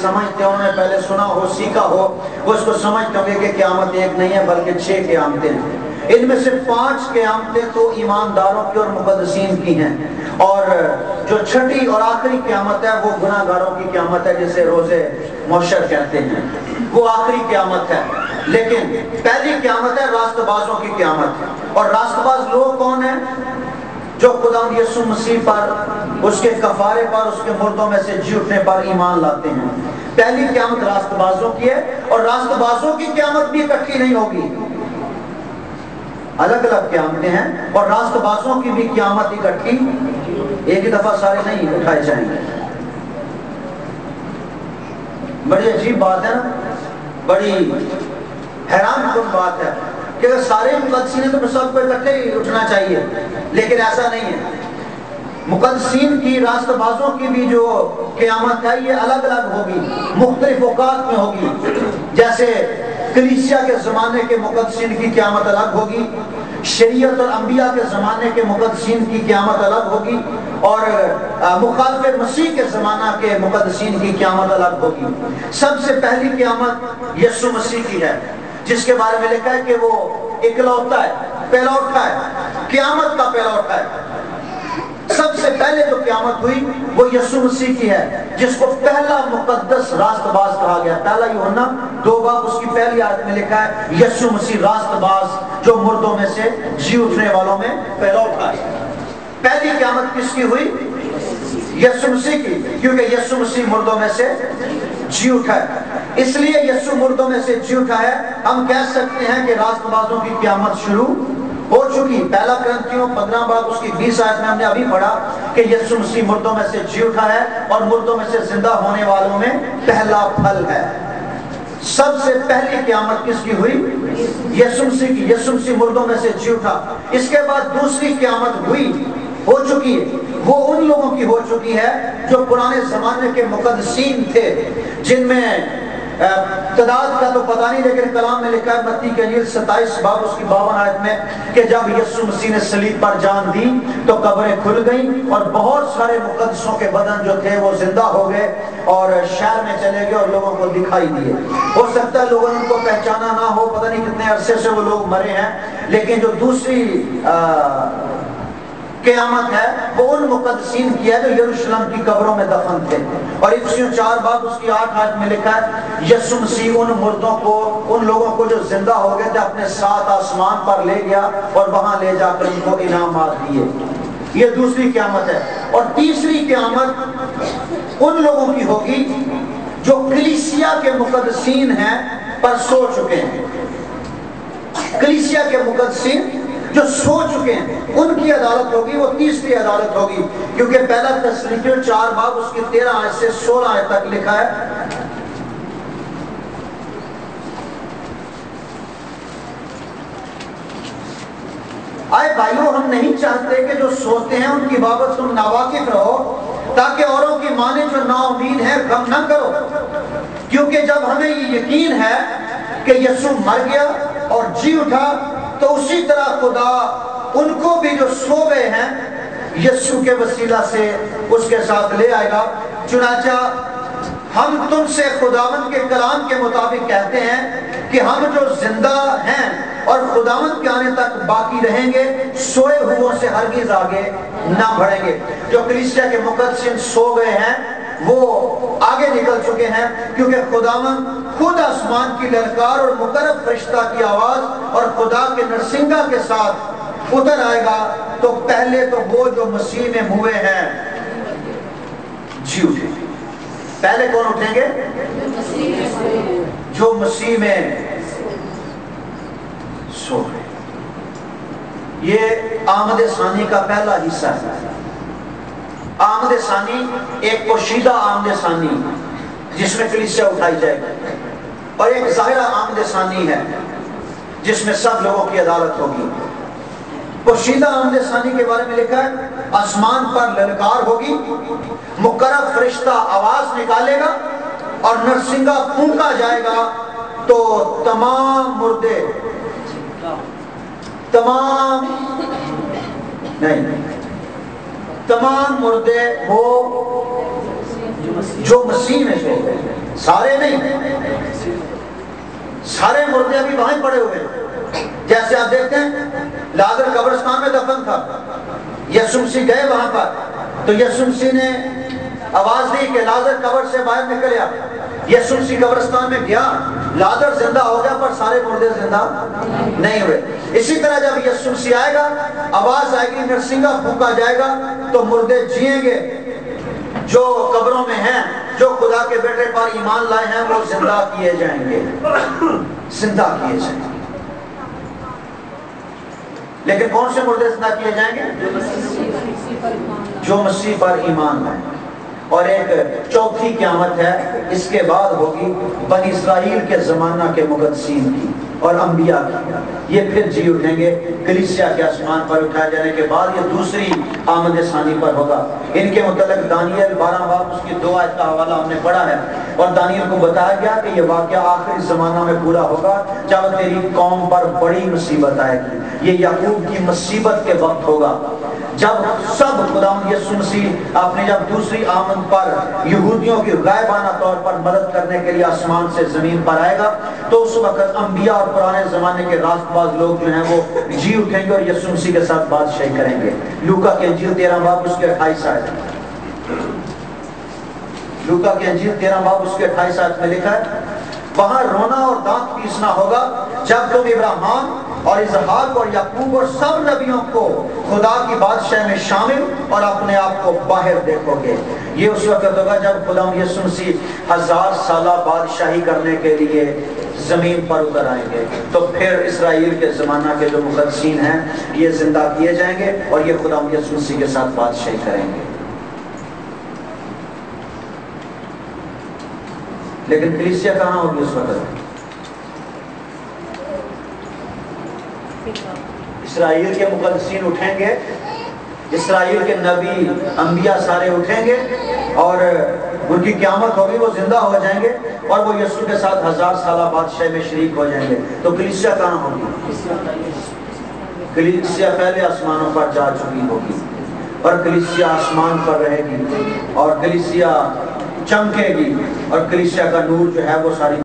سمجھتے ہوں نے پہلے سنا ہو سیکھا ہو وہ اس کو سمجھتے ہوں گے کہ قیامت ایک نہیں ہے بلکہ 6 قیامتیں ہیں. ان میں سے 5 قیامتیں تو ایمانداروں کی اور مقدسین کی ہیں اور جو چھٹی اور آخری قیامت ہے وہ گناہ گاروں کی قیامت ہے جسے روز محشر کہتے ہیں. وہ آخری قیامت ہے. لیکن پہلی قیامت ہے راست بازوں کی قیامت. اور راست باز لوگ کون ہیں؟ جو خدا یسوع مسیح پر اس کے کفارے پر اس کے مردوں میں سے جی اٹھنے پر ایمان لاتے ہیں. پہلی قیامت راست بازوں کی ہے اور راست بازوں کی قیامت بھی اکٹھی نہیں ہوگی. الگ الگ قیامتیں ہیں اور راست بازوں کی بھی قیامت اکٹھی ایک ہی دفعہ سارے نہیں اٹھائے جائیں گے. بڑی عجیب بات ہے نا, بڑی حیران کن بات ہے کہ اگر سارے مقدسین ہیں تو سب کو اکٹھے ہی اٹھنا چاہیے, لیکن ایسا نہیں ہے. مقدسین کی راست بازوں کی بھی جو قیامت ہے یہ الگ الگ ہوگی, مختلف اوقات میں ہوگی. جیسے کلیسیا کے زمانے کے مقدسین کی قیامت الگ ہوگی, شریعت اور انبیاء کے زمانے کے مقدسین کی قیامت الگ ہوگی, اور مخالف مسیح کے زمانہ کے مقدسین کی قیامت الگ ہوگی. سب سے پہلی قیامت یسوع مسیح کی ہے جس کے بارے میں لکھا ہے کہ وہ اکلوتا ہے, پہلا اٹھا ہے, قیامت کا پہلا اٹھا ہے. سب سے پہلے جو قیامت ہوئی وہ یسوع مسیح کی ہے جس کو پہلا مقدس راست باز کہا گیا. پہلا یوحنا 2 باب اس کی پہلی آیت میں لکھا ہے یسوع مسیح راست باز جو مردوں میں سے جی اٹھنے والوں میں پہلا اٹھا ہے. پہلی قیامت کس کی ہوئی؟ یسوع مسیح کی, کیونکہ یسوع مسیح مردوں میں سے جی اٹھا ہے. اس لیے یسوع مردوں میں سے جی اٹھا ہے. ہم کہہ سکتے ہیں کہ راست بازوں کی قیامت شروع ہو چکی. پہلا کرنتھیوں 15 باب اس کی 20 آیت میں ہم نے ابھی پڑھا کہ یسوع مسیح مردوں میں سے جی اٹھا ہے اور مردوں میں سے زندہ ہونے والوں میں پہلا پھل ہے. سب سے پہلی قیامت کس کی ہوئی؟ یسوع مسیح کی. یسوع مسیح مردوں میں سے جی اٹھا. اس کے بعد دوسری قیامت ہوئی, ہو چکی ہے. وہ ان لوگوں کی ہو چکی ہے جو پرانے زمانے کے مقدسین تھے, جن میں تعداد کا تو پتہ نہیں, لیکن کلام میں لکھا ہے متی کی انجیل 27 باب اس کی 52 آیت میں کہ جب یسوع مسیح نے صلیب پر جان دی تو قبریں کھل گئیں اور بہت سارے مقدسوں کے بدن جو تھے وہ زندہ ہو گئے اور شہر میں چلے گئے اور لوگوں کو دکھائی دیے. ہو سکتا ہے لوگوں نے ان کو پہچانا نہ ہو, پتہ نہیں کتنے عرصے سے وہ لوگ مرے ہیں, لیکن جو دوسری قیامت ہے وہ ان مقدسین کی ہے جو یروشلم کی قبروں میں دفن تھے. اور افسیوں 4 باب اس کی 8 آیت میں لکھا ہے یسوع مسیح ان مردوں کو, ان لوگوں کو جو زندہ ہو گئے تھے اپنے ساتھ آسمان پر لے گیا اور وہاں لے جا کر ان کو انعامات دیے. یہ دوسری قیامت ہے. اور تیسری قیامت ان لوگوں کی ہوگی جو کلیسیا کے مقدسین ہیں پر سو چکے ہیں. کلیسیا کے مقدسین جو سو چکے ہیں ان کی عدالت ہوگی, وہ تیسری عدالت ہوگی, کیونکہ پہلا تسلیمیوں 4 باب اس کی 13 آیت سے 16 آیت تک لکھا ہے آئے بھائیو ہم نہیں چاہتے کہ جو سوتے ہیں ان کی بابت تم ناواقف رہو تاکہ اوروں کی مانے جو نا امید ہے غم نہ کرو, کیونکہ جب ہمیں یہ یقین ہے کہ یسوع مر گیا اور جی اٹھا تو اسی طرح خدا ان کو بھی جو سو گئے ہیں یسوع کے وسیلہ سے اس کے ساتھ لے آئے گا. چنانچہ ہم تم سے خداوند کے کلام کے مطابق کہتے ہیں کہ ہم جو زندہ ہیں اور خداوند کے آنے تک باقی رہیں گے سوئے ہوئوں سے ہرگز آگے نہ بڑھیں گے. جو کلیسیا کے مقدسین سو گئے ہیں وہ آگے نکل چکے ہیں, کیونکہ خداوند خود آسمان کی للکار اور مقرب فرشتہ کی آواز اور خدا کے نرسنگا کے ساتھ اتر آئے گا. تو پہلے تو وہ جو مسیح میں ہوئے ہیں جی اٹھیں گے. پہلے کون اٹھیں گے؟ جو مسیح میں سو گئے. یہ آمد ثانی کا پہلا حصہ ہے. آمد ثانی ایک پوشیدہ آمد ثانی جس میں کلیسیا اٹھائی جائے گی, اور ایک ظاہرہ آمد ثانی ہے جس میں سب لوگوں کی عدالت ہوگی. پوشیدہ آمد ثانی کے بارے میں لکھا ہے آسمان پر للکار ہوگی, مقرب فرشتہ آواز نکالے گا اور نرسنگا پھونکا جائے گا تو تمام مردے جو مسیح میں سو گئے، سارے نہیں، سارے مردے ابھی وہیں پڑے ہوئے ہیں۔ جیسے آپ دیکھتے ہیں لازر قبرستان میں دفن تھا، یسوع مسیح گئے وہاں پر تو یسوع مسیح نے آواز دی کہ لازر قبر سے باہر نکل آ۔ یسوع مسیح قبرستان میں گیا، لازر زندہ ہو گیا پر سارے مردے زندہ نہیں ہوئے۔ اسی طرح جب یسوع مسیح آئے گا، آواز آئے گی، نرسنگا پھونکا جائے گا تو مردے جئیں گے، جو قبروں میں ہیں، جو خدا کے بیٹے پر ایمان لائے ہیں وہ زندہ کیے جائیں گے، زندہ کیے جائیں گے۔ لیکن کون سے مردے زندہ کیے جائیں گے؟ جو مسیح پر ایمان لائیں۔ اور ایک چوتھی قیامت ہے، اس کے بعد ہوگی بنی اسرائیل کے زمانہ کے مقدسین کی اور انبیاء کی، یہ پھر جی اٹھیں گے کلیسیا کے آسمان پر اٹھائے جانے کے بعد۔ یہ دوسری آمد ثانی پر ہوگا۔ ان کے متعلق دانیل 12 باب اس کی 2 آیت کا حوالہ ہم نے پڑھا ہے، اور دانیل کو بتایا گیا کہ یہ واقعہ آخری زمانہ میں پورا ہوگا جب تیری قوم پر بڑی مصیبت آئے گی۔ یہ یعقوب کی مصیبت کے وقت ہوگا، جب سب خداوند یسوع مسیح اپنے جب دوسری آمد پر یہودیوں کی غائبانہ طور پر مدد کرنے کے لیے آسمان سے زمین پر آئے گا، تو اس وقت انبیاء اور پرانے زمانے کے راست باز لوگ جو ہیں وہ جی اٹھیں گے اور یسوع مسیح کے ساتھ بادشاہی کریں گے۔ لوکا کی انجیل 13 باب اس کے 28 آیت، لوکا کی انجیل 13 باب اس کے 28 آیت میں لکھا ہے، وہاں رونا اور دانت پیسنا ہوگا جب تم ابراہیم اور اسحاق اور یعقوب اور سب نبیوں کو خدا کی بادشاہ میں شامل اور اپنے آپ کو باہر دیکھو گے۔ یہ اس وقت ہوگا جب خدا یسوع مسیح 1000 سالہ بادشاہی کرنے کے لیے زمین پر اتر آئیں گے، تو پھر اسرائیل کے زمانہ کے جو مقدسین ہیں یہ زندہ کیے جائیں گے اور یہ خدا یسوع مسیح کے ساتھ بادشاہی کریں گے۔ لیکن کلیسیا کہاں ہوگی اس وقت؟ اسرائیل کے مقدسین اٹھیں گے، اسرائیل کے نبی انبیاء سارے اٹھیں گے اور ان کی قیامت ہوگی، وہ زندہ ہو جائیں گے اور وہ یسوع کے ساتھ 1000 سالہ بادشاہی میں شریک ہو جائیں گے۔ تو کلیسیا کہاں ہوگی؟ کلیسیا پہلے آسمانوں پر جا چکی ہوگی اور کلیسیا آسمان پر رہے گی اور کلیسیا چمکے گی اور کلیسیا کا نور جو ہے وہ ساری